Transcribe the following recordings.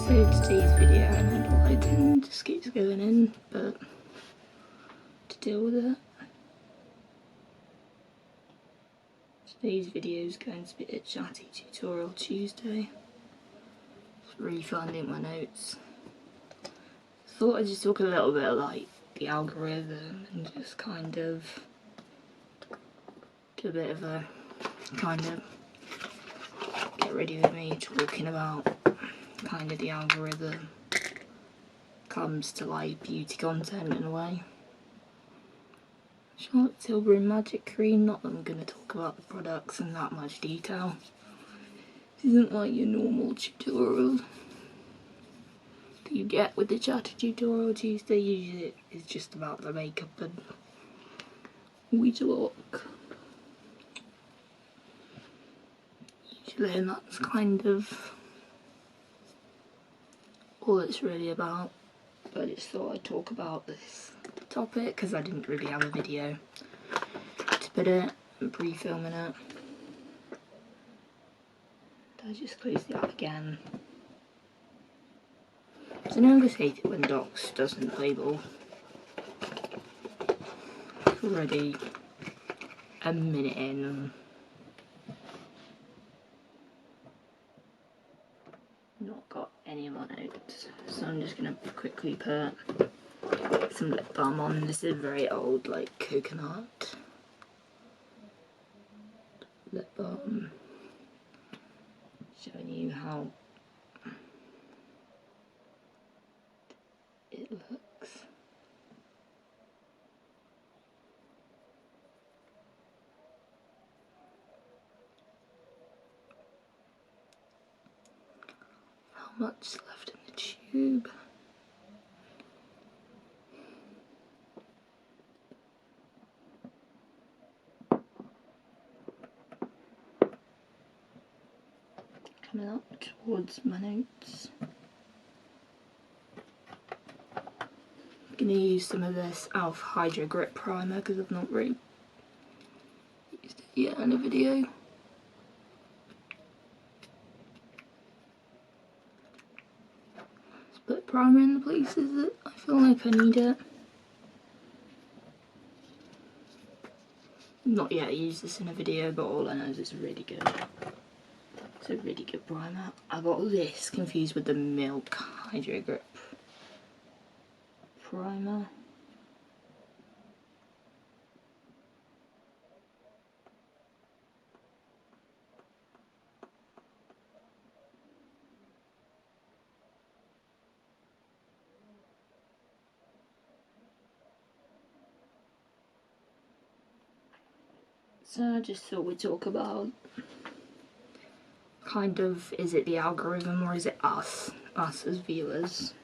So today's video, I know the lighting just keeps going in, but to deal with it, today's video is going to be a chatty tutorial Tuesday. Just refinding my notes. Thought I'd just talk a little bit like the algorithm and just kind of do a bit of a get ready with me talking about kind of the algorithm comes to like beauty content in a way. Charlotte Tilbury Magic Cream, not that I'm going to talk about the products in that much detail. This isn't like your normal tutorial that you get with the Chatty Tutorial Tuesday. Usually it's just about the makeup and we talk. Usually, and that's kind of all it's really about. But I just thought I'd talk about this topic because I didn't really have a video to put it and pre-filming it. I just close the app again. So now I'm going to hate it when Docs doesn't label. It's already a minute in and not got any of my notes. So I'm just going to quickly put some lip balm on. This is very old, like coconut lip balm, showing you how it looks. How much left in the tube? Coming up towards my notes. I'm going to use some of this Alf Hydro Grip Primer because I've not really used it yet in a video. Just put primer in the places that I feel like I need it. Not yet used this in a video, but all I know is it's really good. It's a really good primer. I got this confused with the Milk Hydro Grip Primer. So I just thought we'd talk about kind of, is it the algorithm or is it us as viewers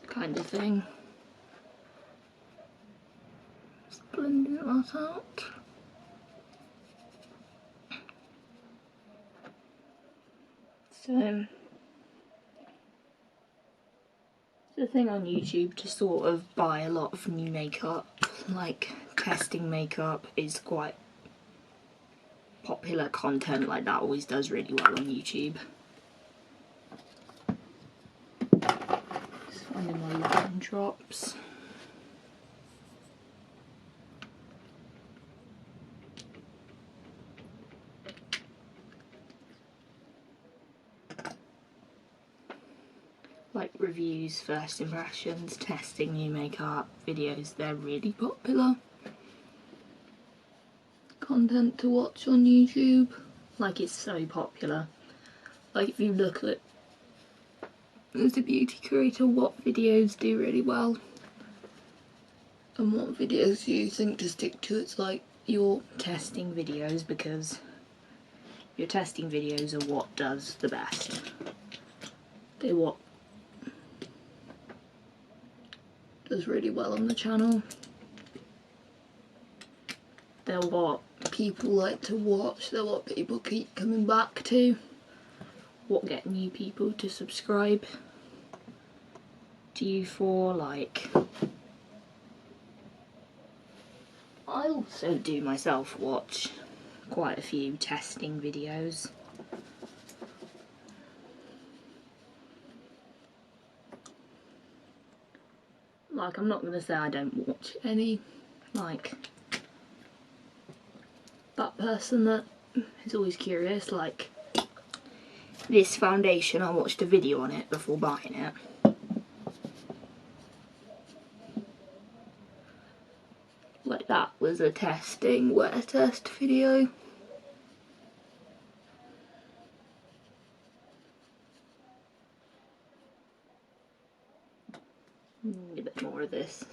kind of thing. Just blending that out. So it's a thing on YouTube to sort of buy a lot of new makeup, like testing makeup is quite popular content, like that always does really well on YouTube. Just finding my line drops. Like reviews, first impressions, testing new makeup videos, they're really popular content to watch on YouTube. Like, it's so popular. Like, if you look at, as a beauty creator, what videos do really well and what videos do you think to stick to, it's like your testing videos, because your testing videos are what does the best. They're what does really well on the channel. They're what people like to watch, they're what people keep coming back to, what get new people to subscribe to you for. Like, I also do myself watch quite a few testing videos. Like, I'm not going to say I don't watch any, like, that person that is always curious, like, this foundation, I watched a video on it before buying it. Like, that was a wear test video. Need a bit more of this.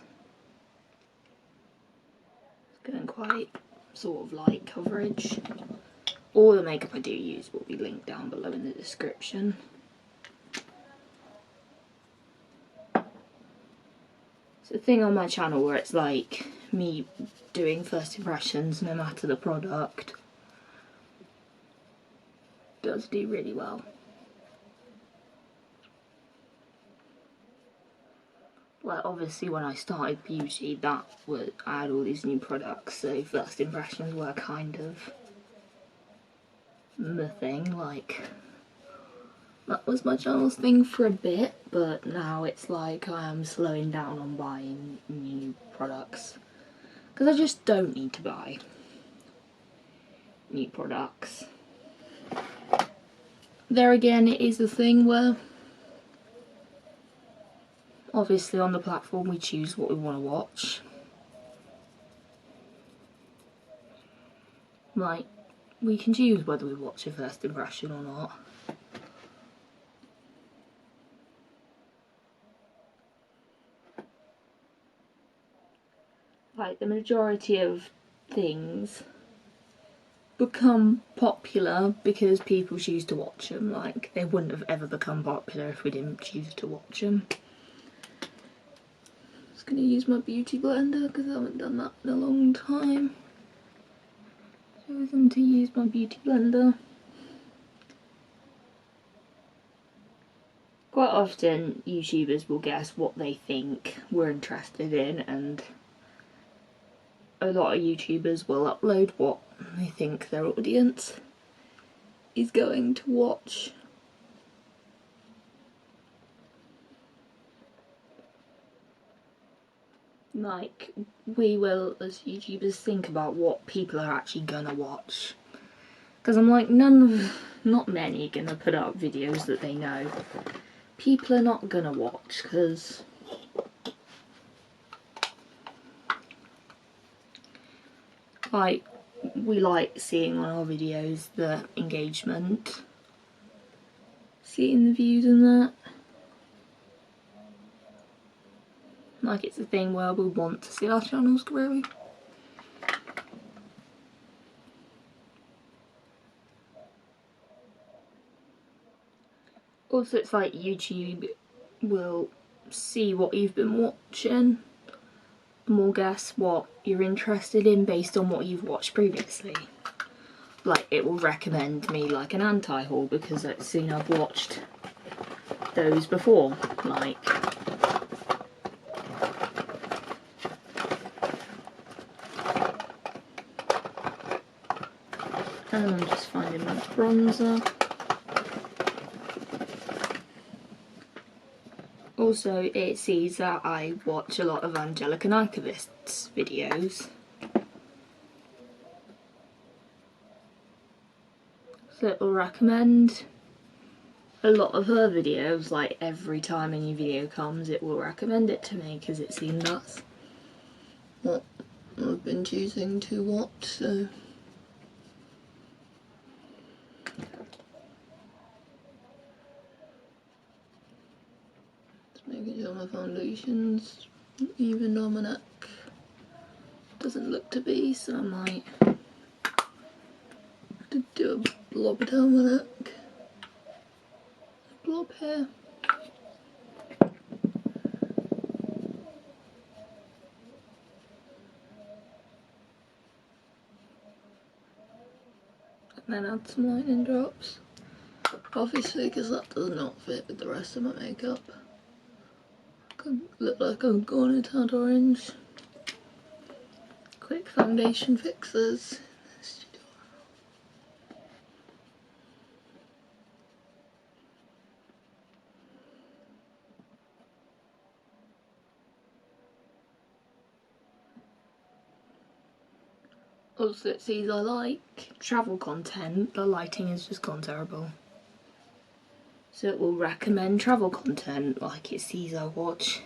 It's getting quite sort of light coverage. All the makeup I do use will be linked down below in the description. It's a thing on my channel where it's like me doing first impressions no matter the product. Does do really well. Like, obviously when I started beauty, I had all these new products, so first impressions were kind of the thing. Like, that was my channel's thing for a bit, but now it's like I am slowing down on buying new products because I just don't need to buy new products. There again, it is a thing where obviously on the platform we choose what we want to watch. Like, we can choose whether we watch a first impression or not. Like, the majority of things become popular because people choose to watch them. Like, they wouldn't have ever become popular if we didn't choose to watch them. I'm just going to use my beauty blender because I haven't done that in a long time. Chosen to use my beauty blender. Quite often YouTubers will guess what they think we're interested in, and a lot of YouTubers will upload what they think their audience is going to watch. Like, we will, as YouTubers, think about what people are actually gonna watch. Because I'm like, not many are gonna put up videos that they know people are not gonna watch, because like, we like seeing on our videos the engagement, seeing the views and that. Like, it's a thing where we want to see our channels grow. Also, it's like YouTube will see what you've been watching and will guess what you're interested in based on what you've watched previously. Like, it will recommend me like an anti-haul because it's seen I've watched those before. Like, and I'm just finding my bronzer. Also, it sees that I watch a lot of Angelica Nykovic's videos. So it will recommend a lot of her videos. Like, every time a new video comes, it will recommend it to me because it's seen that's what I've been choosing to watch, so. Making sure my foundation's even on my neck. Doesn't look to be, so I might have to do a blob down my neck. A blob here. And then add some lightning drops. Obviously, because that does not fit with the rest of my makeup. Could look like I'm going into tad orange. Quick foundation fixes. Also, it sees I like travel content, the lighting has just gone terrible. So it will recommend travel content, like it sees I watch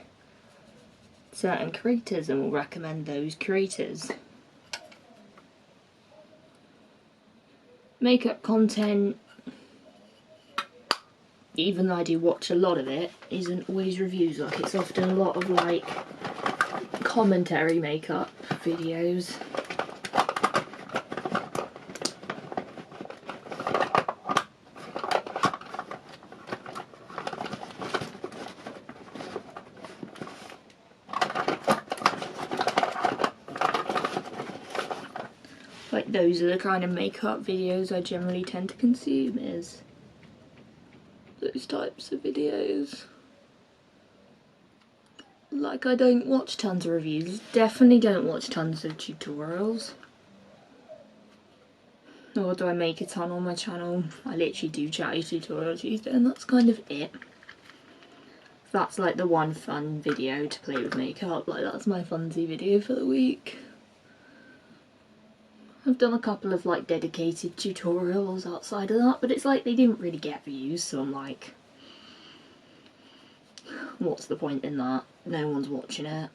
certain creators and will recommend those creators. Makeup content, even though I do watch a lot of it, isn't always reviews. Like, it's often a lot of like commentary makeup videos. Like, those are the kind of makeup videos I generally tend to consume, is those types of videos. Like, I don't watch tons of reviews, definitely don't watch tons of tutorials. Nor do I make a ton on my channel. I literally do chatty tutorial Tuesday and that's kind of it. That's like the one fun video to play with makeup, like that's my funsy video for the week. I've done a couple of like dedicated tutorials outside of that, but it's like they didn't really get views, so I'm like, what's the point in that? No one's watching it.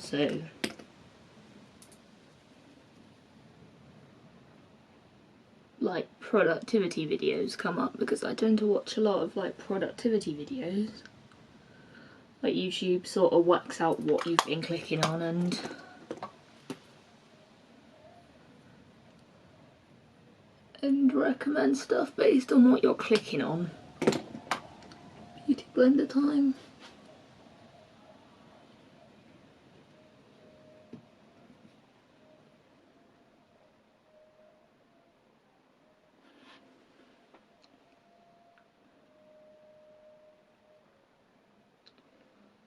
So like productivity videos come up because I tend to watch a lot of like productivity videos. Like, YouTube sort of works out what you've been clicking on and recommend stuff based on what you're clicking on. Beauty blender time.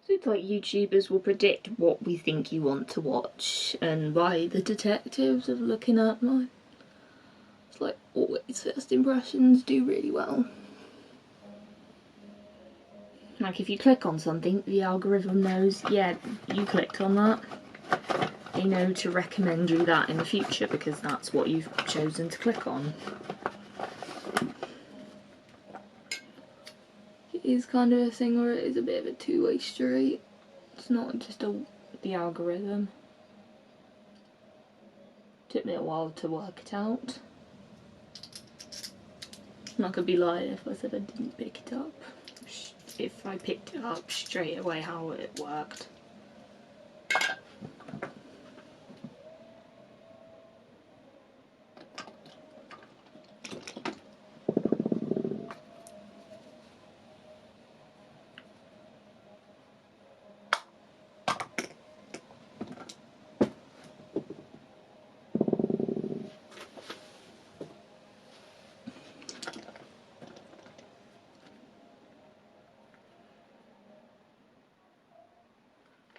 So it's like YouTubers will predict what we think you want to watch, and by the detectives of looking at my, it's like always first impressions do really well. Like, if you click on something, the algorithm knows, yeah, you clicked on that. They know to recommend you that in the future because that's what you've chosen to click on. It is kind of a thing where it is a bit of a two-way street. It's not just the algorithm. Took me a while to work it out. And I could be lying if I said I didn't pick it up. If I picked it up straight away how it worked.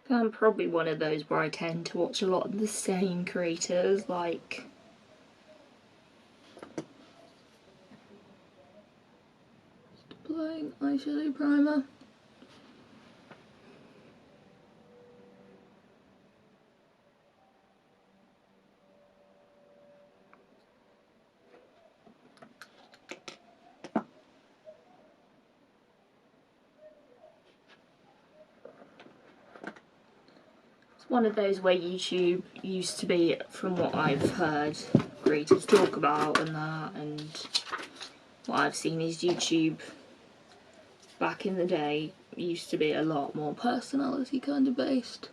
I'm probably one of those where I tend to watch a lot of the same creators, like just applying eyeshadow primer. One of those where YouTube used to be, from what I've heard creators talk about and that, and what I've seen is YouTube back in the day used to be a lot more personality kind of based,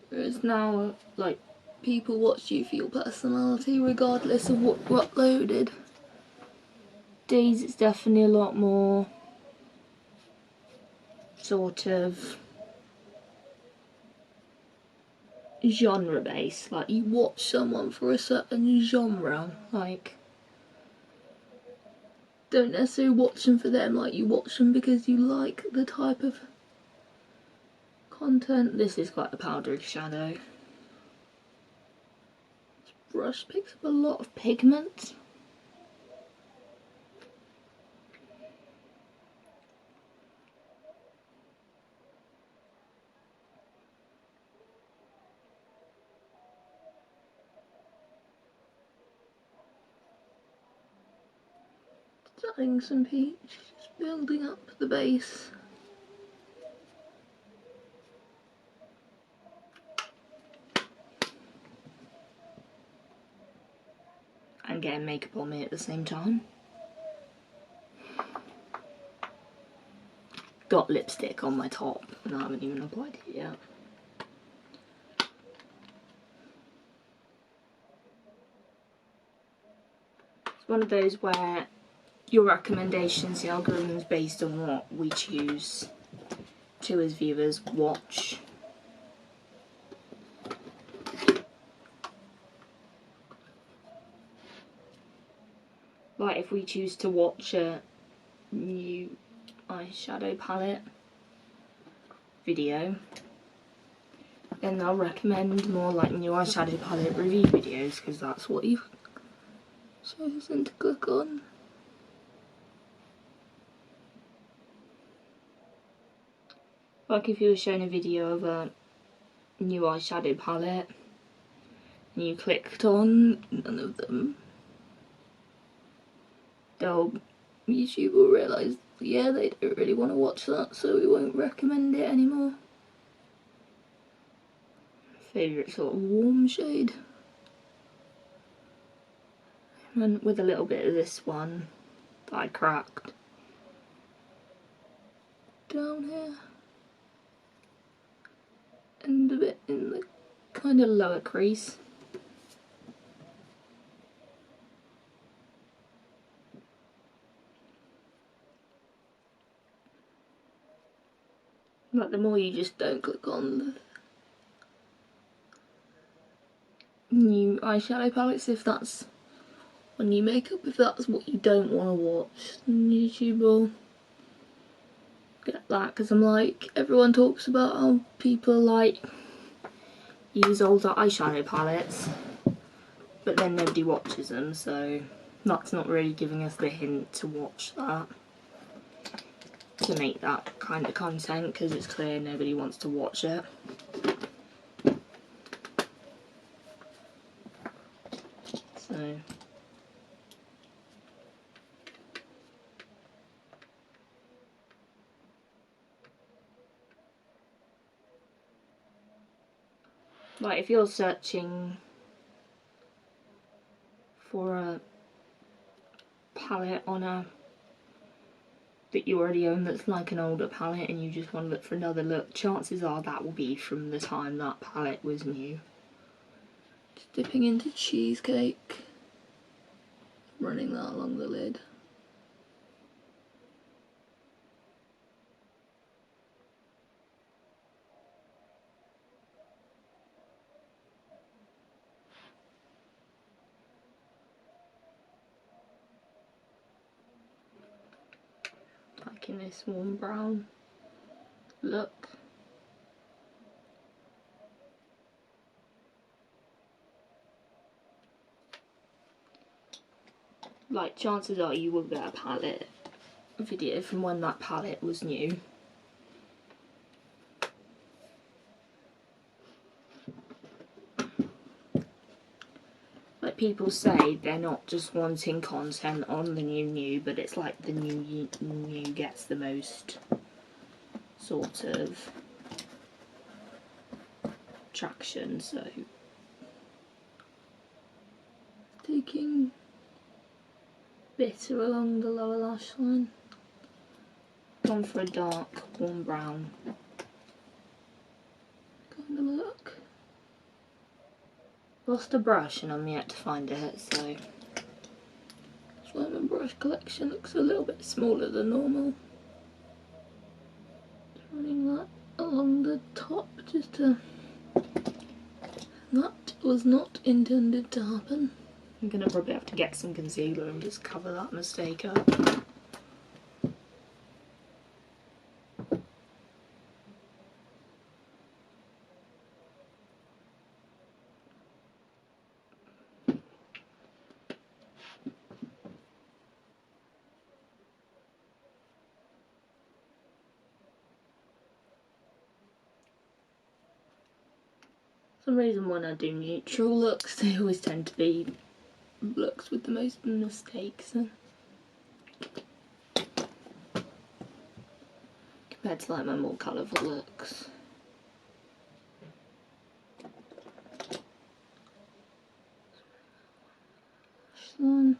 whereas now like people watch you for your personality regardless of what you uploaded. Days it's definitely a lot more sort of genre based, like you watch someone for a certain genre, like don't necessarily watch them for them, like you watch them because you like the type of content. This is quite a powdery shadow. This brush picks up a lot of pigment. adding some peach, just building up the base. And getting makeup on me at the same time. Got lipstick on my top and I haven't even applied it yet. It's one of those where your recommendations, the algorithm is based on what we choose to as viewers watch. Like if we choose to watch a new eyeshadow palette video, then they'll recommend more like new eyeshadow palette review videos because that's what you've chosen to click on. Like if you were shown a video of a new eyeshadow palette and you clicked on none of them, YouTube will realise, yeah, they don't really want to watch that, so we won't recommend it anymore. Favourite sort of warm shade. And with a little bit of this one that I cracked down here. And a bit in the kind of lower crease. Like the more you just don't click on the new eyeshadow palettes, if that's on new makeup, if that's what you don't want to watch, then YouTube will get that. Because I'm like, everyone talks about how people like use older eyeshadow palettes, but then nobody watches them, so that's not really giving us the hint to watch that, to make that kind of content, because it's clear nobody wants to watch it. So like if you're searching for a palette on a that you already own that's like an older palette and you just want to look for another look, chances are that will be from the time that palette was new. Just dipping into Cheesecake, running that along the lid. Liking this warm brown look. Like chances are you will get a palette video from when that palette was new. Like people say they're not just wanting content on the new, but it's like the new gets the most sort of traction, so taking bitter along the lower lash line. Gone for a dark warm brown kind of look. Lost a brush and I'm yet to find it, so that's why my brush collection looks a little bit smaller than normal. Just running that along the top just to... That was not intended to happen. I'm gonna probably have to get some concealer and just cover that mistake up. For some reason when I do neutral looks, they always tend to be looks with the most mistakes. compared to like my more colourful looks. One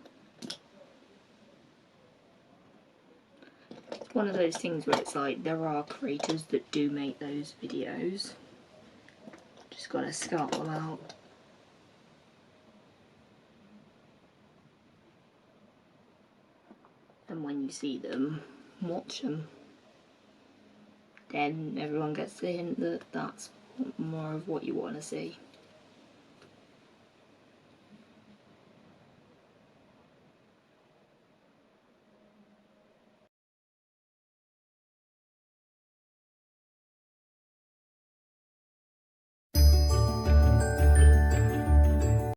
of those things where it's like there are creators that do make those videos, just gotta scout them out. And when you see them, watch them. Then everyone gets the hint that that's more of what you want to see.